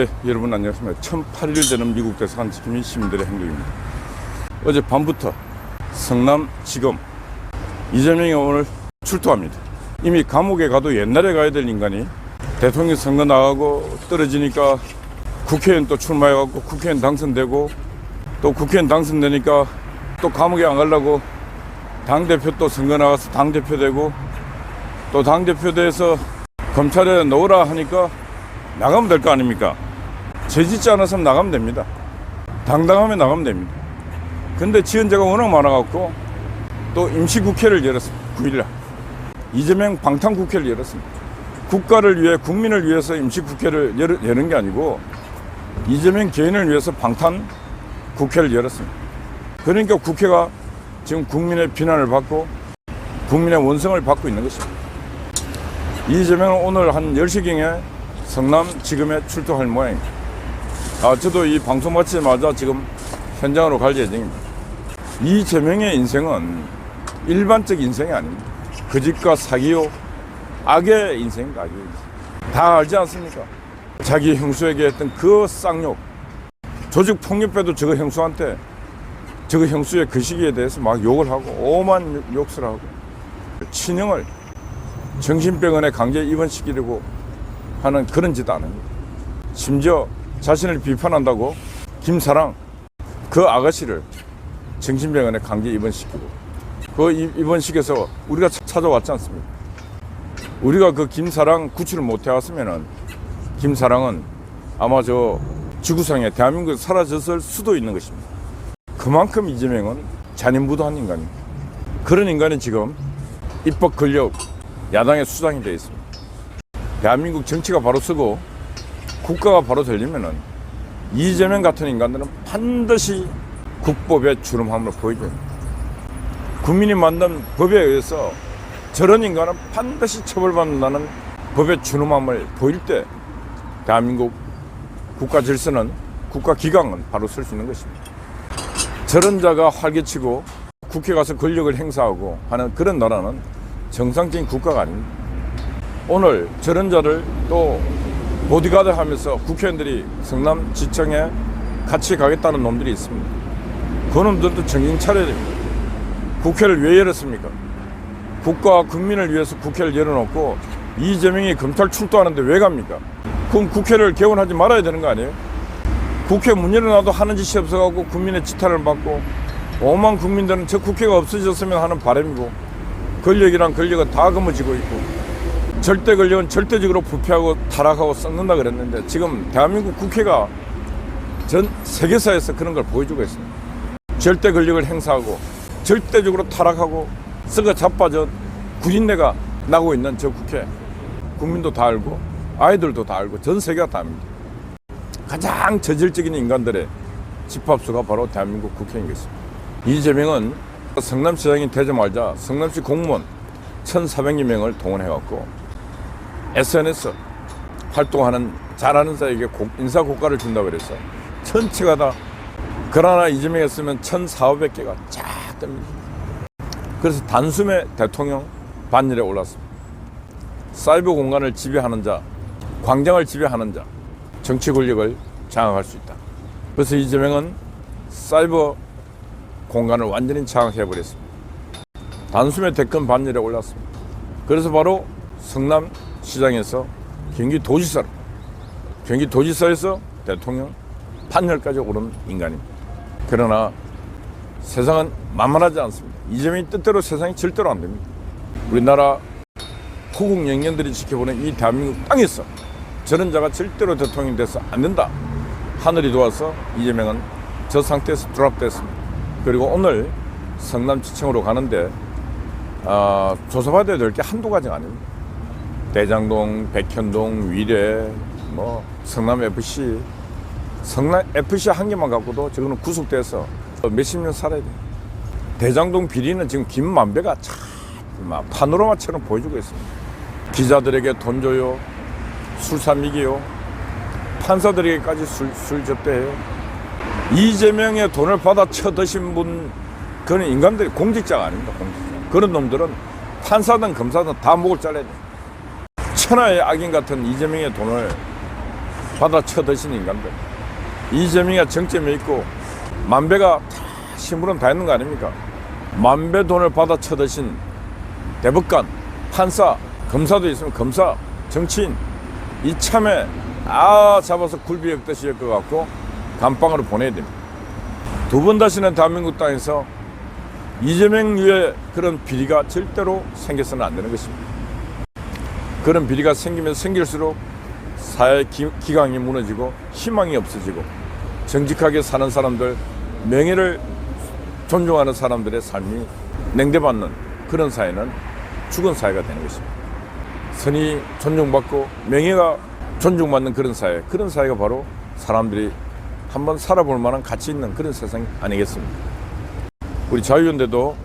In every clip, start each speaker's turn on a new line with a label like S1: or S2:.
S1: 네, 여러분 안녕하십니까. 1008일 되는 미국 대사관 지킴이 시민들의 행동입니다. 어제 밤부터 성남지검 이재명이 오늘 출두합니다. 이미 감옥에 가도 옛날에 가야 될 인간이 대통령 선거 나가고 떨어지니까 국회의원 또 출마해갖고 국회의원 당선되고 또 국회의원 당선되니까 또 감옥에 안 가려고 당대표 또 선거 나가서 당대표 되고 또 당대표 돼서 검찰에 넣으라 하니까 나가면 될 거 아닙니까? 죄 짓지 않았으면 나가면 됩니다. 당당하면 나가면 됩니다. 근데 지은 죄가 워낙 많아갖고 또 임시국회를 열었습니다. 9일날 이재명 방탄국회를 열었습니다. 국가를 위해 국민을 위해서 임시국회를 여는 게 아니고 이재명 개인을 위해서 방탄국회를 열었습니다. 그러니까 국회가 지금 국민의 비난을 받고 국민의 원성을 받고 있는 것입니다. 이재명은 오늘 한 10시경에 성남지검에 출두할 모양입니다. 저도 이 방송 마치자마자 지금 현장으로 갈 예정입니다. 이재명의 인생은 일반적 인생이 아닙니다. 거짓과 사기요, 악의 인생입니다. 악의 인생. 다 알지 않습니까? 자기 형수에게 했던 그 쌍욕, 조직 폭력배도 저거 형수한테 저거 형수의 그 시기에 대해서 막 욕을 하고 오만 욕설 하고 친형을 정신병원에 강제 입원시키려고 하는 그런 짓 안 합니다. 심지어 자신을 비판한다고 김사랑 그 아가씨를 정신병원에 강제 입원시키고 그 입원시켜서 우리가 찾아왔지 않습니까? 우리가 그 김사랑 구출을 못 해왔으면은 김사랑은 아마 저 지구상에 대한민국에서 사라졌을 수도 있는 것입니다. 그만큼 이재명은 잔인부도한 인간입니다. 그런 인간이 지금 입법 권력 야당의 수장이 되어 있습니다. 대한민국 정치가 바로 서고 국가가 바로 되려면은 이재명 같은 인간들은 반드시 국법의 준엄함을 보여줘야 합니다. 국민이 만든 법에 의해서 저런 인간은 반드시 처벌받는다는 법의 준엄함을 보일 때 대한민국 국가 질서는 국가 기강은 바로 설 수 있는 것입니다. 저런 자가 활개치고 국회 가서 권력을 행사하고 하는 그런 나라는 정상적인 국가가 아닙니다. 오늘 저런 자를 또 보디가드 하면서 국회의원들이 성남지청에 같이 가겠다는 놈들이 있습니다. 그 놈들도 정신 차려야 됩니다. 국회를 왜 열었습니까? 국가와 국민을 위해서 국회를 열어놓고 이재명이 검찰 출두하는데 왜 갑니까? 그럼 국회를 개원하지 말아야 되는 거 아니에요? 국회 문 열어놔도 하는 짓이 없어가지고 국민의 지탄을 받고 오만 국민들은 저 국회가 없어졌으면 하는 바람이고 권력이란 권력은 다 거머쥐고 있고 절대 권력은 절대적으로 부패하고 타락하고 썩는다 그랬는데 지금 대한민국 국회가 전 세계사에서 그런 걸 보여주고 있습니다. 절대 권력을 행사하고 절대적으로 타락하고 썩어 자빠져 구린내가 나고 있는 저 국회 국민도 다 알고 아이들도 다 알고 전 세계가 다 압니다. 가장 저질적인 인간들의 집합소가 바로 대한민국 국회인 것입니다. 이재명은 성남시장이 되자마자 성남시 공무원 1,400여 명을 동원해왔고 SNS 활동하는 잘하는 자에게 인사고가를 준다고 그래서 전체가 다 그러나 이재명이 했으면 1,400개가 쫙 뜹니다. 그래서 단숨에 대통령 반열에 올랐습니다. 사이버 공간을 지배하는 자, 광장을 지배하는 자, 정치 권력을 장악할 수 있다. 그래서 이재명은 사이버 공간을 완전히 장악해버렸습니다. 단숨에 대권 반열에 올랐습니다. 그래서 바로 성남시장에서 경기도지사에서 대통령 판열까지 오른 인간입니다. 그러나 세상은 만만하지 않습니다. 이재명이 뜻대로 세상이 절대로 안 됩니다. 우리나라 호국 영령들이 지켜보는 이 대한민국 땅에서 저런 자가 절대로 대통령이 돼서 안 된다. 하늘이 도와서 이재명은 저 상태에서 드랍됐습니다. 그리고 오늘 성남지청으로 가는데 조사받아야 될 게 한두 가지가 아닙니다. 대장동, 백현동, 위례, 성남FC 한 개만 갖고도 저거는 구속돼서 몇십 년 살아야 돼요. 대장동 비리는 지금 김만배가 참 파노라마처럼 보여주고 있습니다. 기자들에게 돈 줘요, 술 사미기요, 판사들에게까지 술 접대해요. 이재명의 돈을 받아 쳐드신 분 그런 인간들이 공직자가 아닙니다. 공직자. 그런 놈들은 판사든 검사든 다 목을 잘라야 돼요. 천하의 악인 같은 이재명의 돈을 받아쳐드신 인간들. 이재명이가 정점에 있고 만배가 심부름 다 했는 거 아닙니까? 만배 돈을 받아쳐드신 대법관, 판사, 검사도 있으면 검사, 정치인 이참에 잡아서 굴비 엮듯이 엮어갖고 감방으로 보내야 됩니다. 두 번 다시는 대한민국 땅에서 이재명류의 그런 비리가 절대로 생겨서는 안 되는 것입니다. 그런 비리가 생기면 생길수록 사회 기강이 무너지고 희망이 없어지고 정직하게 사는 사람들, 명예를 존중하는 사람들의 삶이 냉대받는 그런 사회는 죽은 사회가 되는 것입니다. 선이 존중받고 명예가 존중받는 그런 사회가 바로 사람들이 한번 살아볼 만한 가치 있는 그런 세상 아니겠습니까? 우리 자유연대도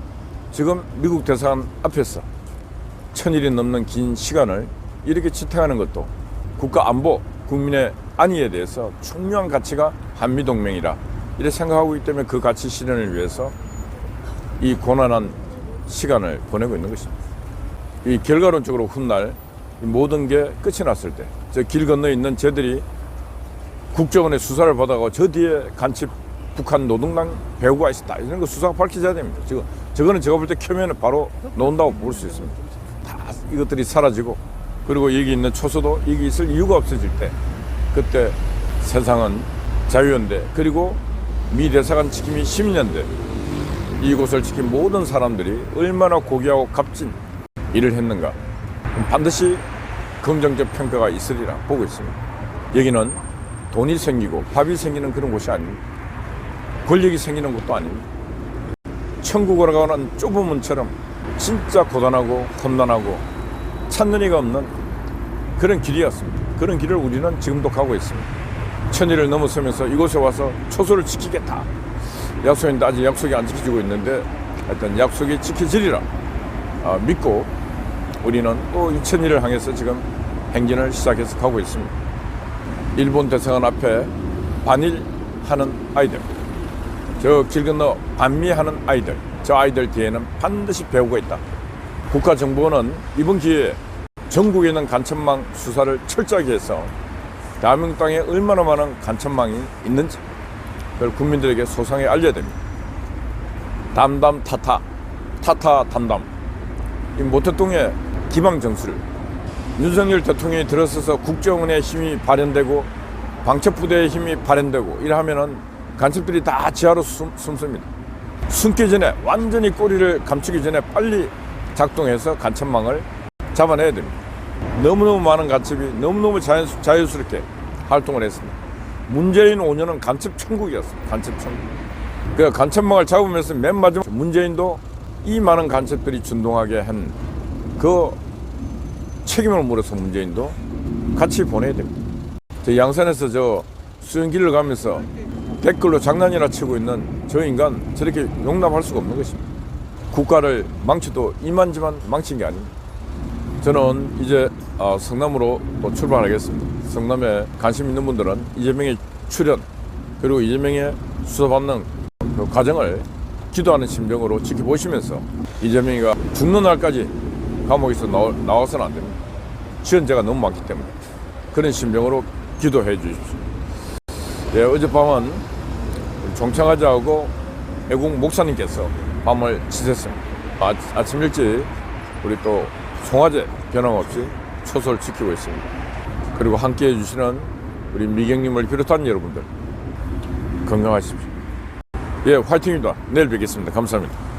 S1: 지금 미국 대사관 앞에서 1000일이 넘는 긴 시간을 이렇게 지탱하는 것도 국가 안보, 국민의 안위에 대해서 중요한 가치가 한미동맹이라 이렇게 생각하고 있기 때문에 그 가치 실현을 위해서 이 고난한 시간을 보내고 있는 것입니다. 이 결과론적으로 훗날 모든 게 끝이 났을 때 저 길 건너에 있는 쟤들이 국정원의 수사를 받아가고 저 뒤에 간첩 북한 노동당 배후가 있었다 이런 거 수사가 밝혀져야 됩니다. 지금 저거는 제가 볼 때 켜면 바로 놓는다고 볼 수 있습니다. 다 이것들이 사라지고 그리고 여기 있는 초소도 여기 있을 이유가 없어질 때 그때 세상은 자유연대 그리고 미 대사관 지킴이 10년대 이곳을 지킨 모든 사람들이 얼마나 고귀하고 값진 일을 했는가 반드시 긍정적 평가가 있으리라 보고 있습니다. 여기는 돈이 생기고 밥이 생기는 그런 곳이 아닙니다. 권력이 생기는 곳도 아닙니다. 천국으로 가는 좁은 문처럼 진짜 고단하고 험난하고 찾는 이가 없는 그런 길이었습니다. 그런 길을 우리는 지금도 가고 있습니다. 1000일을 넘어서면서 이곳에 와서 초소를 지키겠다 약속했는데 아직 약속이 안 지켜지고 있는데 하여튼 약속이 지켜지리라 믿고 우리는 또 2000일을 향해서 지금 행진을 시작해서 가고 있습니다. 일본 대사관 앞에 반일하는 아이들, 저 길 건너 반미하는 아이들, 저 아이들 뒤에는 반드시 배우고 있다. 국가정보원은 이번 기회에 전국에 있는 간첩망 수사를 철저하게 해서 대한민국 땅에 얼마나 많은 간첩망이 있는지 그걸 국민들에게 소상히 알려야 됩니다. 담담 타타, 타타 담담. 이 모택동의 기방 정수를 윤석열 대통령이 들어서서 국정원의 힘이 발현되고 방첩부대의 힘이 발현되고 이러면은 간첩들이 다 지하로 숨습니다. 숨기 전에 완전히 꼬리를 감추기 전에 빨리 작동해서 간첩망을 잡아내야 됩니다. 너무너무 많은 간첩이 너무너무 자연스럽게 활동을 했습니다. 문재인 5년은 간첩 천국이었습니다. 간첩 천국. 그 간첩망을 잡으면서 맨 마지막 문재인도 이 많은 간첩들이 준동하게 한 그 책임을 물어서 문재인도 같이 보내야 됩니다. 저 양산에서 저 수영길을 가면서 댓글로 장난이나 치고 있는 저 인간 저렇게 용납할 수가 없는 것입니다. 국가를 망쳐도 이만저만 망친 게 아닙니다. 저는 이제 성남으로 또 출발하겠습니다. 성남에 관심 있는 분들은 이재명의 출현 그리고 이재명의 수사받는 그 과정을 기도하는 심정으로 지켜보시면서 이재명이가 죽는 날까지 감옥에서 나와서는 안 됩니다. 지연자가 너무 많기 때문에 그런 심정으로 기도해 주십시오. 예, 어젯밤은 종창하자하고 애국 목사님께서 밤을 지샜습니다. 아침 일찍 우리 또 송화제 변함없이 초소를 지키고 있습니다. 그리고 함께 해주시는 우리 미경님을 비롯한 여러분들 건강하십시오. 예, 화이팅입니다. 내일 뵙겠습니다. 감사합니다.